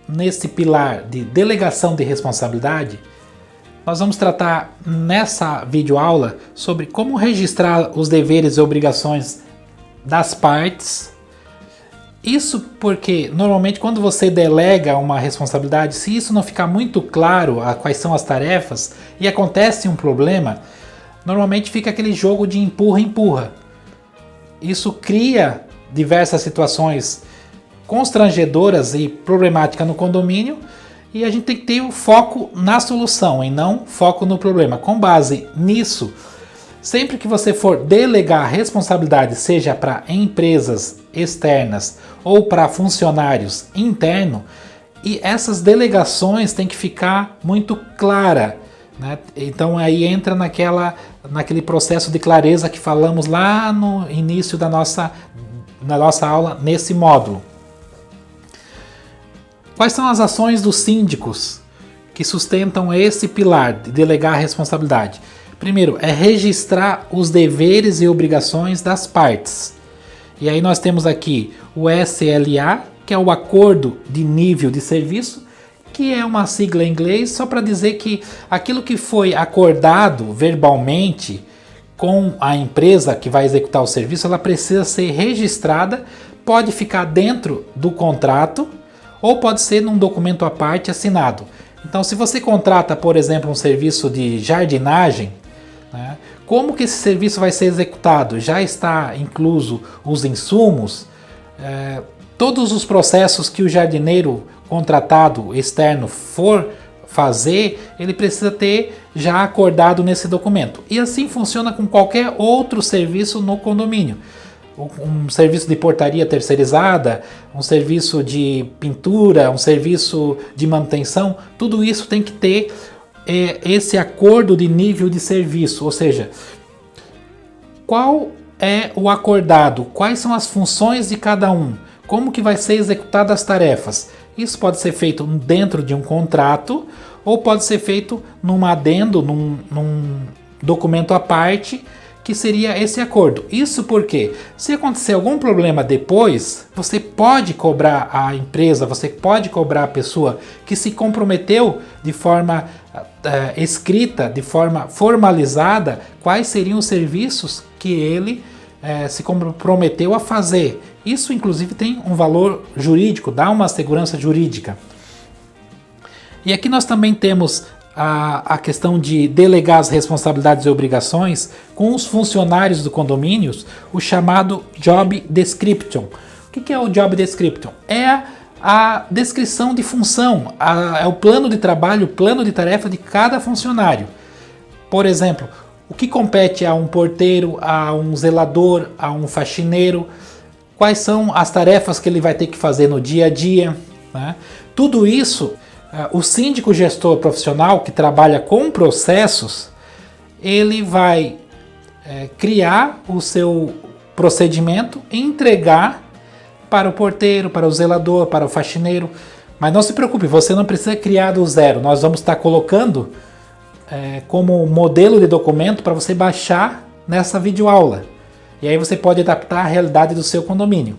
nesse pilar de delegação de responsabilidade, nós vamos tratar nessa videoaula sobre como registrar os deveres e obrigações das partes. Isso porque normalmente quando você delega uma responsabilidade, se isso não ficar muito claro quais são as tarefas e acontece um problema, normalmente fica aquele jogo de empurra-empurra. Isso cria diversas situações constrangedoras e problemáticas no condomínio, e a gente tem que ter o foco na solução e não foco no problema. Com base nisso, sempre que você for delegar responsabilidade, seja para empresas externas ou para funcionários internos, e essas delegações têm que ficar muito clara, né? Então aí entra naquele processo de clareza que falamos lá no início na nossa aula nesse módulo. Quais são as ações dos síndicos que sustentam esse pilar de delegar a responsabilidade? Primeiro, é registrar os deveres e obrigações das partes. E aí nós temos aqui o SLA, que é o Acordo de Nível de Serviço, que é uma sigla em inglês só para dizer que aquilo que foi acordado verbalmente com a empresa que vai executar o serviço, ela precisa ser registrada, pode ficar dentro do contrato, ou pode ser num documento à parte assinado. Então, se você contrata, por exemplo, um serviço de jardinagem, né, como que esse serviço vai ser executado? Já está incluso os insumos, todos os processos que o jardineiro contratado externo for fazer, ele precisa ter já acordado nesse documento. E assim funciona com qualquer outro serviço no condomínio. Um serviço de portaria terceirizada, um serviço de pintura, um serviço de manutenção, tudo isso tem que ter esse acordo de nível de serviço, ou seja, qual é o acordado, quais são as funções de cada um, como que vai ser executadas as tarefas. Isso pode ser feito dentro de um contrato ou pode ser feito num adendo, num documento à parte, que seria esse acordo. Isso porque, se acontecer algum problema depois, você pode cobrar a empresa, você pode cobrar a pessoa que se comprometeu de forma escrita, de forma formalizada, quais seriam os serviços que ele se comprometeu a fazer. Isso, inclusive, tem um valor jurídico, dá uma segurança jurídica. E aqui nós também temos a questão de delegar as responsabilidades e obrigações com os funcionários do condomínio, o chamado Job Description. O que é o Job Description? É a descrição de função, é o plano de trabalho, o plano de tarefa de cada funcionário. Por exemplo, o que compete a um porteiro, a um zelador, a um faxineiro, quais são as tarefas que ele vai ter que fazer no dia a dia, né? Tudo isso, o síndico gestor profissional que trabalha com processos, ele vai criar o seu procedimento e entregar para o porteiro, para o zelador, para o faxineiro. Mas não se preocupe, você não precisa criar do zero. Nós vamos estar colocando como modelo de documento para você baixar nessa videoaula. E aí você pode adaptar a realidade do seu condomínio.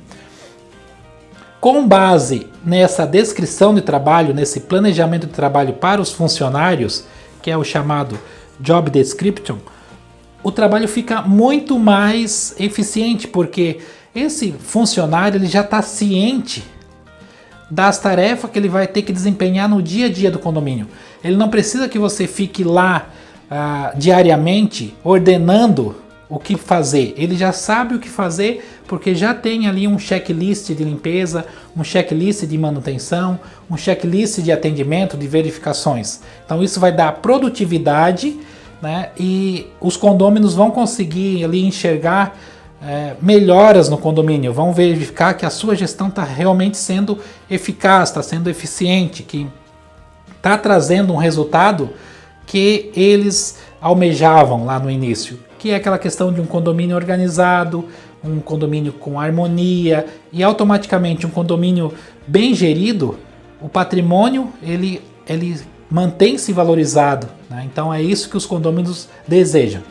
Com base nessa descrição de trabalho, nesse planejamento de trabalho para os funcionários, que é o chamado Job Description, o trabalho fica muito mais eficiente, porque esse funcionário ele já está ciente das tarefas que ele vai ter que desempenhar no dia a dia do condomínio. Ele não precisa que você fique lá diariamente ordenando o que fazer. Ele já sabe o que fazer porque já tem ali um checklist de limpeza, um checklist de manutenção, um checklist de atendimento, de verificações. Então isso vai dar produtividade, né? E os condôminos vão conseguir ali enxergar melhoras no condomínio, vão verificar que a sua gestão está realmente sendo eficaz, está sendo eficiente, que está trazendo um resultado que eles almejavam lá no início, que é aquela questão de um condomínio organizado, um condomínio com harmonia, e automaticamente um condomínio bem gerido, o patrimônio ele mantém-se valorizado, né? Então é isso que os condôminos desejam.